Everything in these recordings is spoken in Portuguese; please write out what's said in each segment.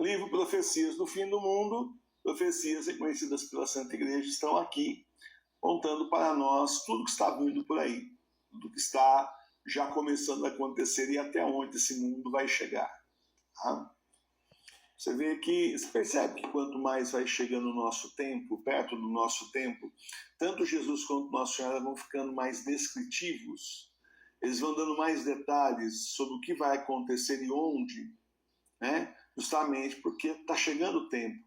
Livro Profecias do Fim do Mundo, profecias reconhecidas pela Santa Igreja, estão aqui, contando para nós tudo que está vindo por aí, tudo que está já começando a acontecer e até onde esse mundo vai chegar. Tá? Você vê que, você percebe que quanto mais vai chegando o nosso tempo, perto do nosso tempo, tanto Jesus quanto Nossa Senhora vão ficando mais descritivos, eles vão dando mais detalhes sobre o que vai acontecer e onde, né? Justamente porque está chegando o tempo.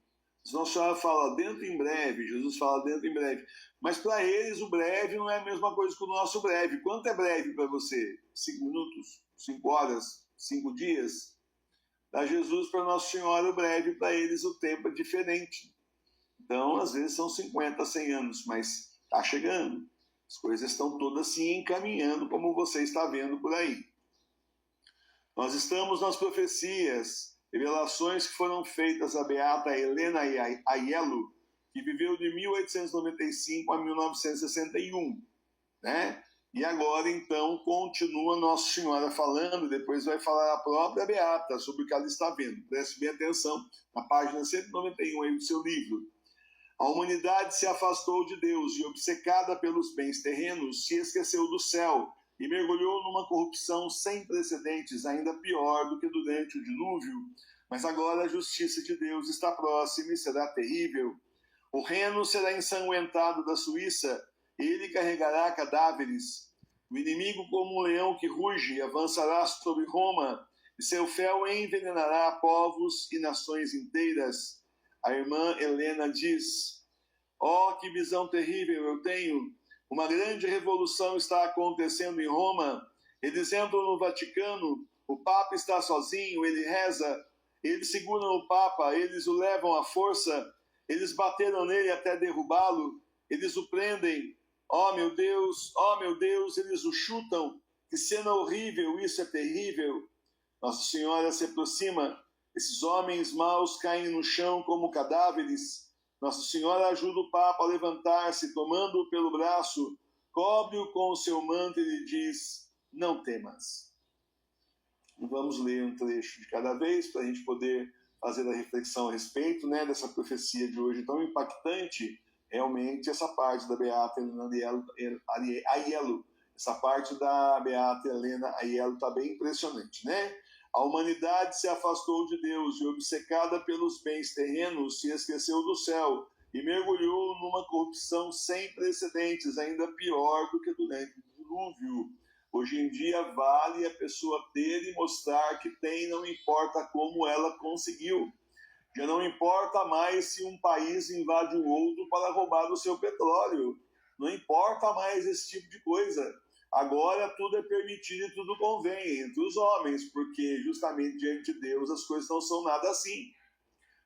Nossa Senhora fala dentro em breve, Jesus fala dentro em breve, mas para eles o breve não é a mesma coisa que o nosso breve. Quanto é breve para você? 5 minutos? 5 horas? 5 dias? Para Jesus, para Nossa Senhora, o breve, para eles o tempo é diferente. Então, às vezes são 50, 100 anos, mas está chegando. As coisas estão todas se encaminhando, como você está vendo por aí. Nós estamos nas profecias, revelações que foram feitas a beata Helena Aiello, que viveu de 1895 a 1961, né? E agora, então, continua Nossa Senhora falando, depois vai falar a própria beata sobre o que ela está vendo. Preste bem atenção na página 191 aí do seu livro. A humanidade se afastou de Deus e, obcecada pelos bens terrenos, se esqueceu do céu e mergulhou numa corrupção sem precedentes, ainda pior do que durante o dilúvio. Mas agora a justiça de Deus está próxima e será terrível. O Reno será ensanguentado da Suíça, ele carregará cadáveres. O inimigo, como um leão que ruge, avançará sobre Roma, e seu fel envenenará povos e nações inteiras. A irmã Helena diz: oh, que visão terrível eu tenho! Uma grande revolução está acontecendo em Roma. Eles entram no Vaticano, o Papa está sozinho, ele reza, eles seguram o Papa, eles o levam à força, eles bateram nele até derrubá-lo, eles o prendem. Oh meu Deus, eles o chutam. Que cena horrível, isso é terrível. Nossa Senhora se aproxima, esses homens maus caem no chão como cadáveres. Nossa Senhora ajuda o Papa a levantar-se, tomando-o pelo braço, cobre-o com o seu manto e lhe diz: não temas. Vamos ler um trecho de cada vez para a gente poder fazer a reflexão a respeito, né, dessa profecia de hoje tão impactante. Realmente essa parte da beata Helena Aiello, essa parte da beata Helena Aiello está bem impressionante, né? A humanidade se afastou de Deus e, obcecada pelos bens terrenos, se esqueceu do céu e mergulhou numa corrupção sem precedentes, ainda pior do que durante o dilúvio. Hoje em dia vale a pessoa ter e mostrar que tem, não importa como ela conseguiu. Já não importa mais se um país invade o outro para roubar o seu petróleo. Não importa mais esse tipo de coisa. Agora tudo é permitido e tudo convém entre os homens, porque justamente diante de Deus as coisas não são nada assim.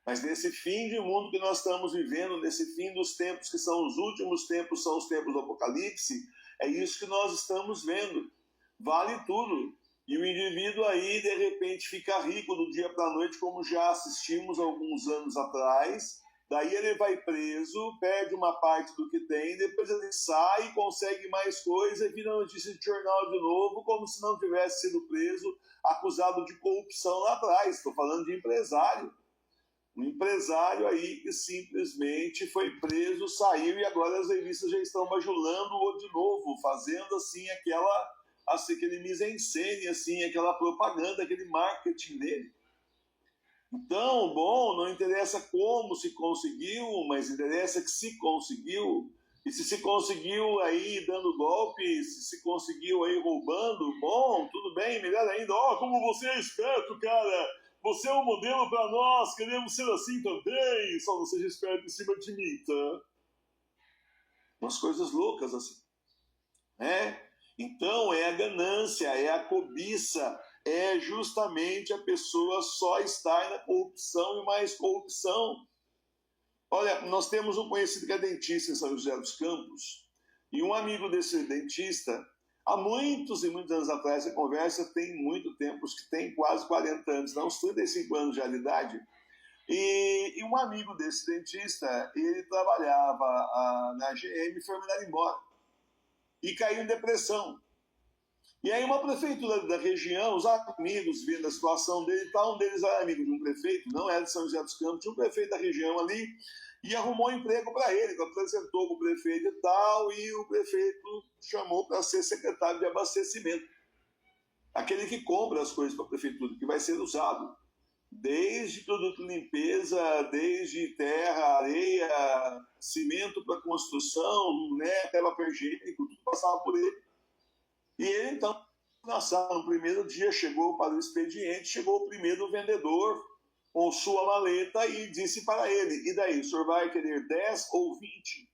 Mas nesse fim de mundo que nós estamos vivendo, nesse fim dos tempos que são os últimos tempos, são os tempos do Apocalipse, é isso que nós estamos vendo. Vale tudo. E o indivíduo aí, de repente, fica rico do dia para a noite, como já assistimos alguns anos atrás. Daí ele vai preso, perde uma parte do que tem, depois ele sai, consegue mais coisa e vira notícia de jornal de novo, como se não tivesse sido preso, acusado de corrupção lá atrás. Estou falando de empresário. Um empresário aí que simplesmente foi preso, saiu e agora as revistas já estão bajulando-o de novo, fazendo assim aquele mise-en-scène, assim, aquela propaganda, aquele marketing dele. Então, bom, não interessa como se conseguiu, mas interessa que se conseguiu. E se conseguiu aí dando golpe, se conseguiu aí roubando, bom, tudo bem, melhor ainda. Ó, como você é esperto, cara! Você é um modelo para nós, queremos ser assim também. Só não seja esperto em cima de mim, tá? Umas coisas loucas assim, né? Então é a ganância, é a cobiça, é justamente a pessoa só estar na corrupção e mais corrupção. Olha, nós temos um conhecido que é dentista em São José dos Campos, e um amigo desse dentista, há muitos e muitos anos atrás, a conversa tem muito tempo, que tem quase 40 anos, não, uns 35 anos já de idade, e um amigo desse dentista, ele trabalhava na GM e foi mandado embora. E caiu em depressão. E aí uma prefeitura da região, os amigos vendo a situação dele e tal, um deles era amigo de um prefeito, não era de São José dos Campos, tinha um prefeito da região ali, e arrumou um emprego para ele, apresentou para o prefeito e tal, e o prefeito chamou para ser secretário de abastecimento. Aquele que compra as coisas para a prefeitura, que vai ser usado. Desde produto de limpeza, desde terra, areia, cimento para construção, né, papel higiênico, tudo passava por ele. E ele, então, no primeiro dia, chegou para o expediente, chegou o primeiro vendedor com sua maleta e disse para ele, e daí, o senhor vai querer 10 ou 20?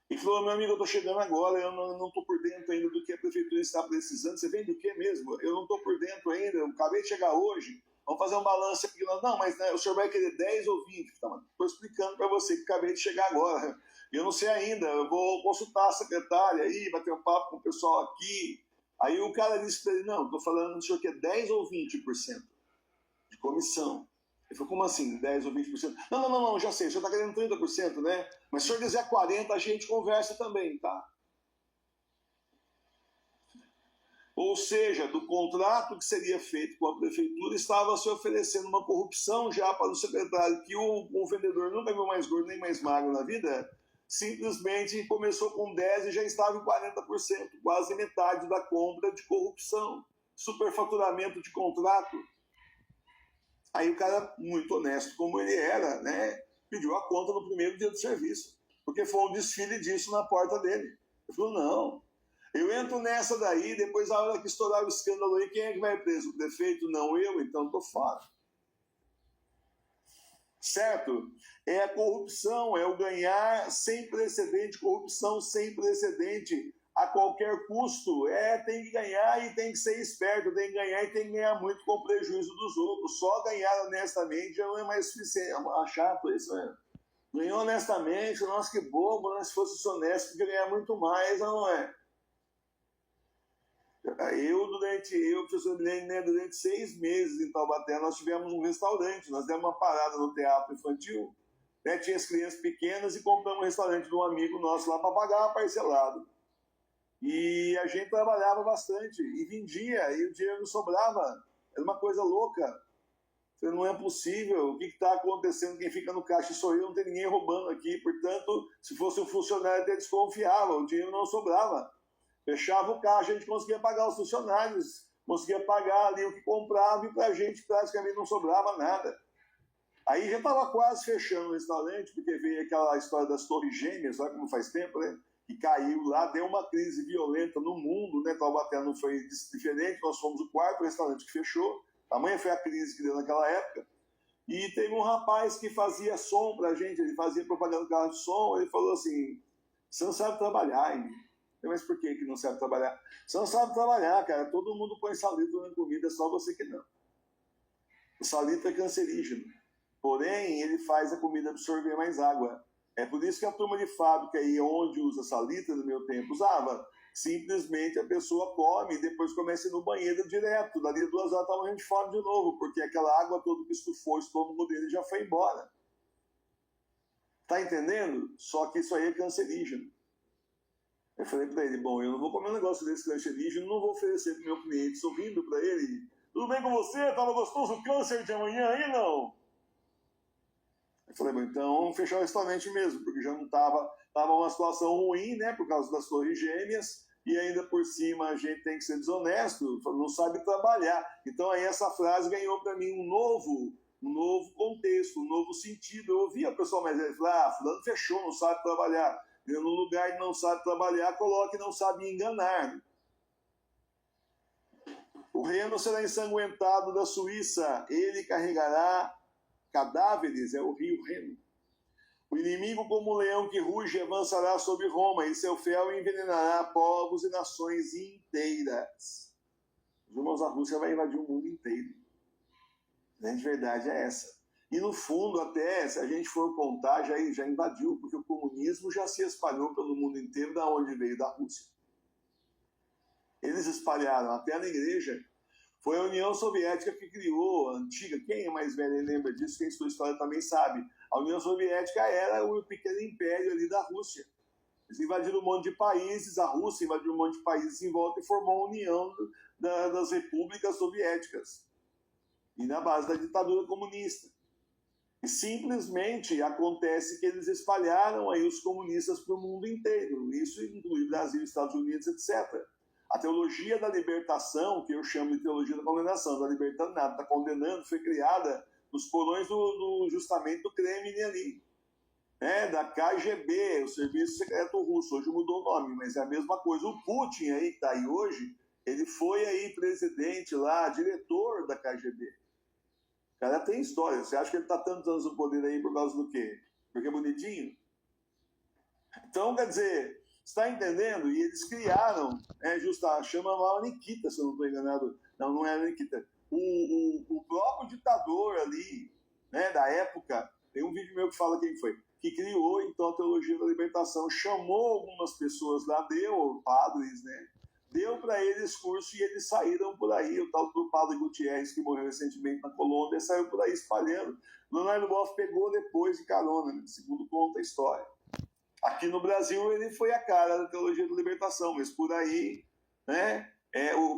E falou, meu amigo, eu estou chegando agora, eu não estou por dentro ainda do que a prefeitura está precisando. Você vende o que mesmo? Eu não estou por dentro ainda, eu acabei de chegar hoje. Vamos fazer um balanço aqui. Não, mas né, o senhor vai querer 10 ou 20? Estou explicando para você que acabei de chegar agora. Eu não sei ainda, eu vou consultar a secretária aí, bater um papo com o pessoal aqui. Aí o cara disse para ele, não, estou falando, o senhor quer 10 ou 20% de comissão? Ele falou, como assim, 10 ou 20%? Não, já sei, o senhor está querendo 30%, né? Mas se o senhor quiser 40%, a gente conversa também, tá? Ou seja, do contrato que seria feito com a prefeitura, estava se oferecendo uma corrupção já para o secretário, que o vendedor nunca viu mais gordo nem mais magro na vida, simplesmente começou com 10% e já estava em 40%, quase metade da compra de corrupção, superfaturamento de contrato. Aí o cara, muito honesto como ele era, né, pediu a conta no primeiro dia do serviço, porque foi um desfile disso na porta dele. Ele falou, não, eu entro nessa daí, depois a hora que estourar o escândalo aí, quem é que vai preso? O prefeito? Não, eu, então estou fora. Certo? É a corrupção, é o ganhar sem precedente, corrupção sem precedente, a qualquer custo. Tem que ganhar e tem que ser esperto, tem que ganhar e tem que ganhar muito com prejuízo dos outros. Só ganhar honestamente já não é mais suficiente. É chato isso, né? Ganhou honestamente, nossa, que bobo, né? Se fosse honesto, podia ganhar muito mais, não é? Professor Milene, né, durante 6 meses em Taubaté, nós tivemos um restaurante, nós demos uma parada no teatro infantil, né, tinha as crianças pequenas e compramos um restaurante de um amigo nosso lá para pagar parcelado. E a gente trabalhava bastante e vendia, e o dinheiro não sobrava. Era uma coisa louca. Não é possível. O que está acontecendo? Quem fica no caixa sou eu, não tem ninguém roubando aqui. Portanto, se fosse um funcionário, até desconfiava, o dinheiro não sobrava. Fechava o caixa, a gente conseguia pagar os funcionários, conseguia pagar ali o que comprava e para a gente praticamente não sobrava nada. Aí já estava quase fechando o restaurante, porque veio aquela história das Torres Gêmeas, sabe como faz tempo, né? Que caiu lá, deu uma crise violenta no mundo, né? Taubaté não foi diferente, nós fomos o quarto restaurante que fechou, tamanha foi a crise que deu naquela época. E teve um rapaz que fazia som pra gente, ele fazia propaganda do carro de som, ele falou assim, você não sabe trabalhar, hein? Mas por que não sabe trabalhar? Você não sabe trabalhar, cara, todo mundo põe salitre na comida, só você que não. O salitre é cancerígeno, porém ele faz a comida absorver mais água. É por isso que a turma de fábrica aí, onde usa salitre, no meu tempo usava, simplesmente a pessoa come e depois começa a ir no banheiro direto. Dali 2 horas tá morrendo de fome de novo, porque aquela água toda que estufou o estômago dele já foi embora. Tá entendendo? Só que isso aí é cancerígeno. Eu falei para ele, bom, eu não vou comer um negócio desse cancerígeno, não vou oferecer para o meu cliente, sorrindo para ele. Tudo bem com você? Tava gostoso o câncer de amanhã aí, não? Eu falei, bom, então vamos fechar o restaurante mesmo, porque já não tava uma situação ruim, né, por causa das Torres Gêmeas, e ainda por cima a gente tem que ser desonesto, não sabe trabalhar. Então aí essa frase ganhou para mim um novo contexto, um novo sentido. Eu ouvia a pessoa mais velha falar, fulano fechou, não sabe trabalhar. No lugar de não sabe trabalhar, coloque não sabe enganar. O Reno será ensanguentado da Suíça, ele carregará cadáveres, é o rio Reno. O inimigo, como um leão que ruge, avançará sobre Roma, e seu fel envenenará povos e nações inteiras. Os irmãos, a Rússia vai invadir o mundo inteiro. A grande verdade é essa. E no fundo, até, se a gente for contar, já invadiu, porque o comunismo já se espalhou pelo mundo inteiro, da onde veio, da Rússia. Eles espalharam até na igreja. Foi a União Soviética que criou, a antiga, quem é mais velho e lembra disso, quem estudou história também sabe. A União Soviética era o pequeno império ali da Rússia. Eles invadiram um monte de países, a Rússia invadiu um monte de países em volta e formou a União das Repúblicas Soviéticas. E na base da ditadura comunista. E simplesmente acontece que eles espalharam aí os comunistas para o mundo inteiro. Isso inclui Brasil, Estados Unidos, etc. A teologia da libertação, que eu chamo de teologia da condenação, da libertando nada, está condenando, foi criada nos porões justamente do Kremlin ali. Da KGB, o Serviço Secreto Russo. Hoje mudou o nome, mas é a mesma coisa. O Putin aí, que está aí hoje, ele foi aí presidente lá, diretor da KGB. O cara tem história. Você acha que ele está tantos anos no poder aí por causa do quê? Porque é bonitinho? Então, quer dizer, está entendendo? E eles criaram, chama lá Nikita, se eu não estou enganado. Não, não era Nikita. O próprio ditador ali, da época, tem um vídeo meu que fala quem foi, que criou, então, a teologia da libertação, chamou algumas pessoas lá, padres, deu para eles curso e eles saíram por aí. O tal do padre Gutierrez, que morreu recentemente na Colômbia, saiu por aí espalhando. Leonardo Boff pegou depois de carona, segundo conta a história. Aqui no Brasil ele foi a cara da teologia da libertação, mas por aí,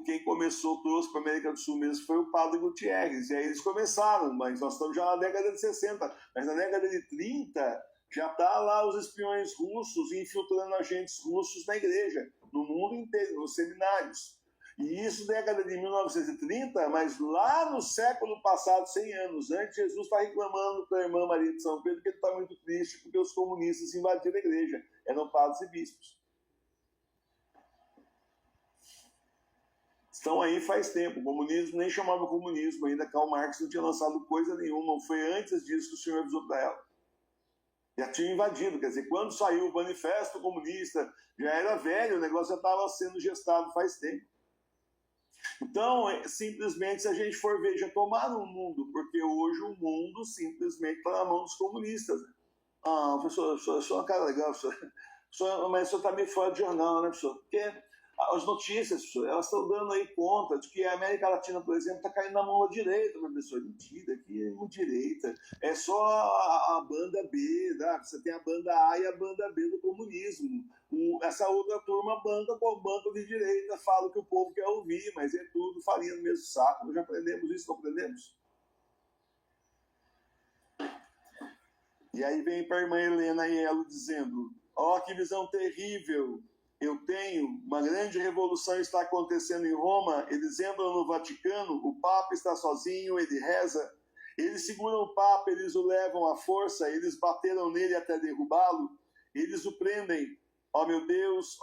quem começou, trouxe para a América do Sul mesmo foi o padre Gutierrez. E aí eles começaram, mas nós estamos já na década de 60, mas na década de 30 já está lá os espiões russos infiltrando agentes russos na igreja, no mundo inteiro, nos seminários. E isso década de 1930, mas lá no século passado, 100 anos antes, Jesus está reclamando para a irmã Maria de São Pedro que ele está muito triste porque os comunistas invadiram a igreja, eram padres e bispos. Estão aí faz tempo. O comunismo nem chamava comunismo ainda, Karl Marx não tinha lançado coisa nenhuma, foi antes disso que o senhor avisou para ela. Já tinha invadido, quer dizer, quando saiu o manifesto comunista, já era velho, o negócio já estava sendo gestado faz tempo. Então, simplesmente, se a gente for ver, já tomaram o mundo, porque hoje o mundo simplesmente está na mão dos comunistas. Ah, professor, eu sou uma cara legal, professor, mas o senhor está meio fora de jornal, né, professor? Porque as notícias, professor, elas estão dando aí conta de que a América Latina, por exemplo, está caindo na mão da direita, professor. Mentira, aqui é direita. É só a banda B, tá? Você tem a banda A e a banda B do comunismo. Essa outra turma banca com o banco de direita, fala o que o povo quer ouvir, mas é tudo farinha no mesmo saco. Nós já aprendemos isso, não aprendemos? E aí vem para a irmã Helena Aiello dizendo, que visão terrível eu tenho, uma grande revolução está acontecendo em Roma, eles entram no Vaticano, o Papa está sozinho, ele reza, eles seguram o Papa, eles o levam à força, eles bateram nele até derrubá-lo, eles o prendem, ó meu Deus,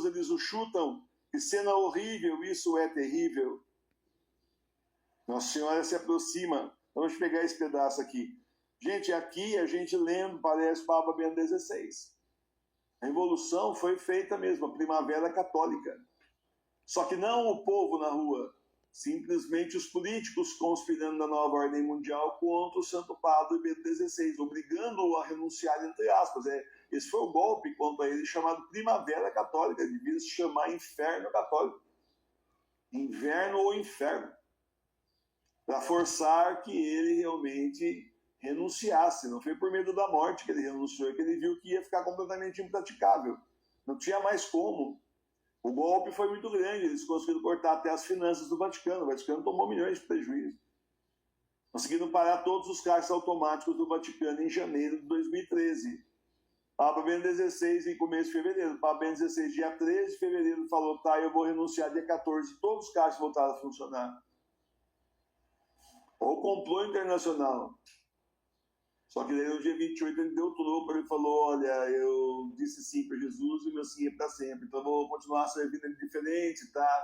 eles o chutam, que cena horrível, isso é terrível. Nossa Senhora se aproxima, vamos pegar esse pedaço aqui. Gente, aqui a gente lendo, parece Papa Bento XVI. A revolução foi feita mesmo, a primavera católica. Só que não o povo na rua, simplesmente os políticos conspirando na nova ordem mundial contra o Santo Padre Bento XVI, obrigando-o a renunciar, entre aspas. Esse foi o golpe contra ele, chamado Primavera Católica, devia se chamar Inferno Católico. Inverno ou Inferno. Para forçar que ele realmente renunciasse. Não foi por medo da morte que ele renunciou, é que ele viu que ia ficar completamente impraticável. Não tinha mais como. O golpe foi muito grande, eles conseguiram cortar até as finanças do Vaticano. O Vaticano tomou milhões de prejuízo. Conseguiram parar todos os caixas automáticos do Vaticano em janeiro de 2013. Papa Bento XVI em começo de fevereiro. Papa Bento XVI, dia 13 de fevereiro, falou, eu vou renunciar dia 14. Todos os caixas voltaram a funcionar. Ou complô internacional. Só que daí no dia 28 ele deu troco, ele falou, olha, eu disse sim para Jesus e o meu sim é para sempre, então eu vou continuar servindo ele diferente, tá?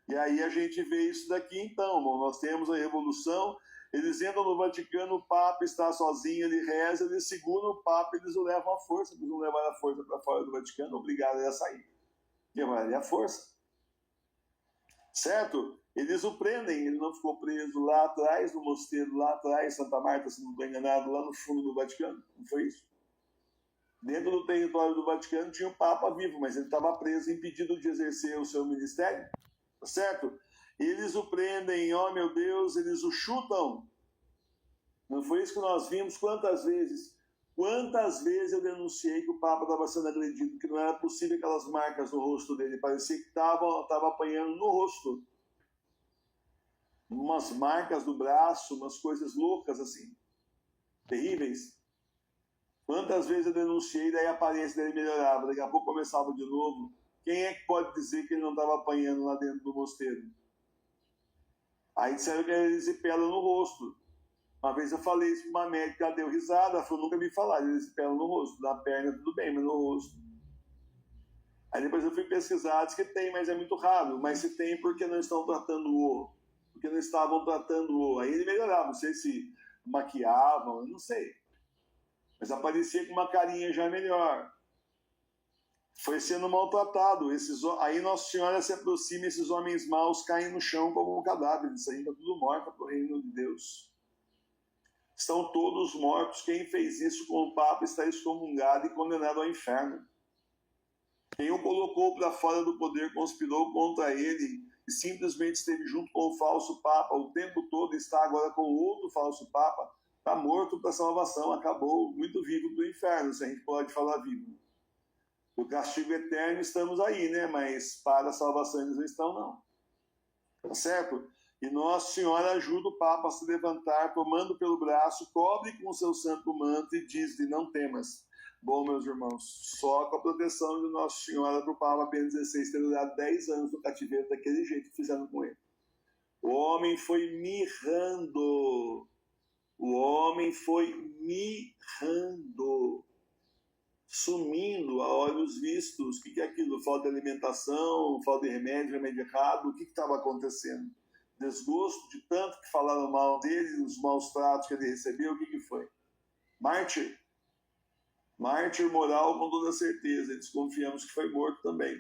E aí a gente vê isso daqui então, irmão. Nós temos a revolução, eles entram no Vaticano, o Papa está sozinho, ele reza, eles seguram o Papa, eles o levam à força, eles não levaram a força para fora do Vaticano, obrigaram ele a sair. Levaram ele à força. Certo? Eles o prendem, ele não ficou preso lá atrás, no mosteiro lá atrás, Santa Marta, se não estou enganado, lá no fundo do Vaticano, não foi isso? Dentro do território do Vaticano tinha o Papa vivo, mas ele estava preso, impedido de exercer o seu ministério, tá certo? Eles o prendem, meu Deus, eles o chutam. Não foi isso que nós vimos quantas vezes? Quantas vezes eu denunciei que o Papa estava sendo agredido, que não era possível aquelas marcas no rosto dele, parecia que estava apanhando no rosto. Umas marcas do braço, umas coisas loucas assim, terríveis. Quantas vezes eu denunciei, daí a aparência dele melhorava, daqui a pouco começava de novo. Quem é que pode dizer que ele não estava apanhando lá dentro do mosteiro? Aí disseram que era erisipela no rosto. Uma vez eu falei isso para uma médica, ela deu risada, ela falou, nunca me falaram, erisipela no rosto. Na perna tudo bem, mas no rosto. Aí depois eu fui pesquisar, diz que tem, mas é muito raro. Mas se tem, porque não estão tratando-o? Porque não estavam tratando-o. Aí ele melhorava, não sei se maquiavam, não sei. Mas aparecia com uma carinha já melhor. Foi sendo maltratado. Aí Nossa Senhora se aproxima, esses homens maus caem no chão como cadáveres. Isso aí está tudo morto para o reino de Deus. Estão todos mortos. Quem fez isso com o Papa está excomungado e condenado ao inferno. Quem o colocou para fora do poder conspirou contra ele e simplesmente esteve junto com o falso Papa o tempo todo, está agora com outro falso Papa, está morto para a salvação, acabou, muito vivo do inferno, se a gente pode falar vivo. O castigo eterno estamos aí, né? Mas para a salvação eles não estão, não. Tá certo? E Nossa Senhora ajuda o Papa a se levantar, tomando pelo braço, cobre com o seu santo manto e diz-lhe, não temas. Bom, meus irmãos, só com a proteção de Nossa Senhora para o Papa Bento XVI ter durado 10 anos no cativeiro daquele jeito que fizeram com ele. O homem foi mirrando. O homem foi mirrando. Sumindo a olhos vistos. O que é aquilo? Falta de alimentação, falta de remédio, remédio errado. O que estava acontecendo? Desgosto de tanto que falaram mal dele, os maus tratos que ele recebeu, o que foi? Mártir. Mártir moral com toda certeza. Desconfiamos que foi morto também.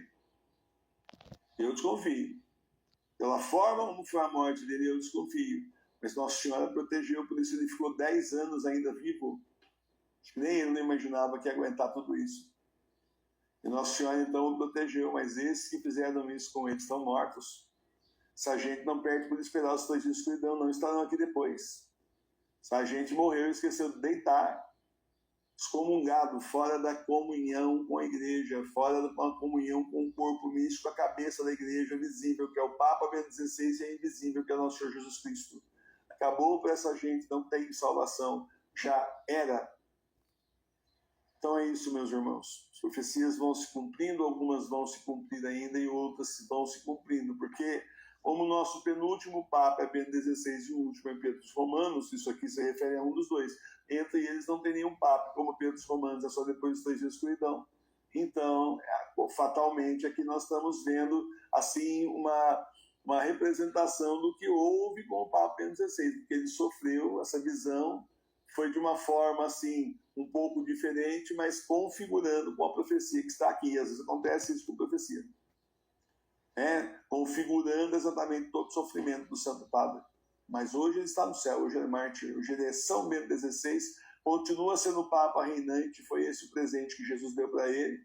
Eu desconfio. Pela forma como foi a morte dele, eu desconfio. Mas Nossa Senhora protegeu, por isso ele ficou 10 anos ainda vivo. Acho que nem ele não imaginava que ia aguentar tudo isso. E Nossa Senhora então o protegeu, mas esses que fizeram isso com ele estão mortos. Se a gente não perde por esperar os 2 dias de escuridão, não estarão aqui depois. Se a gente morreu e esqueceu de deitar, excomungado, fora da comunhão com a igreja, fora da comunhão com o corpo místico, a cabeça da igreja visível, que é o Papa Bento XVI, e é invisível, que é o nosso Senhor Jesus Cristo. Acabou para essa gente, não tem salvação, já era. Então é isso, meus irmãos. As profecias vão se cumprindo, algumas vão se cumprir ainda e outras vão se cumprindo, porque como o nosso penúltimo Papa é Bento XVI e o último é Pedro dos Romanos, isso aqui se refere a um dos dois, entre eles não tem nenhum Papa, como Pedro dos Romanos, é só depois dos 3 dias de escuridão. Então, fatalmente, aqui nós estamos vendo assim uma representação do que houve com o Papa Bento XVI, porque ele sofreu essa visão, foi de uma forma assim um pouco diferente, mas configurando com a profecia que está aqui. Às vezes acontece isso com profecia. Configurando exatamente todo o sofrimento do Santo Padre. Mas hoje ele está no céu, hoje ele é mártir, hoje ele é São Bento XVI, continua sendo o Papa reinante, foi esse o presente que Jesus deu para ele,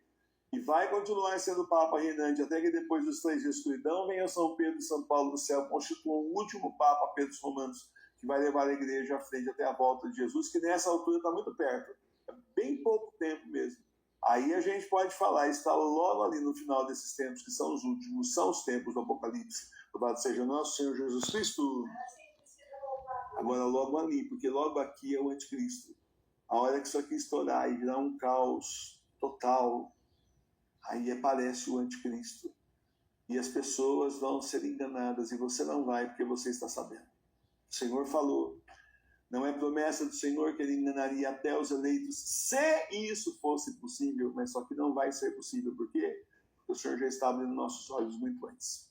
e vai continuar sendo o Papa reinante até que depois dos 3 dias de escuridão venha São Pedro e São Paulo do céu, constituam o último Papa, Pedro dos Romanos, que vai levar a igreja à frente até a volta de Jesus, que nessa altura está muito perto, é bem pouco tempo mesmo. Aí a gente pode falar, está logo ali no final desses tempos, que são os últimos, são os tempos do Apocalipse. Louvado seja nosso Senhor Jesus Cristo. Agora logo ali, porque logo aqui é o anticristo. A hora que isso aqui estourar e virar um caos total, aí aparece o anticristo. E as pessoas vão ser enganadas e você não vai, porque você está sabendo. O Senhor falou. Não é promessa do Senhor que ele enganaria até os eleitos, se isso fosse possível, mas só que não vai ser possível. Por quê? Porque o Senhor já está abrindo nossos olhos muito antes.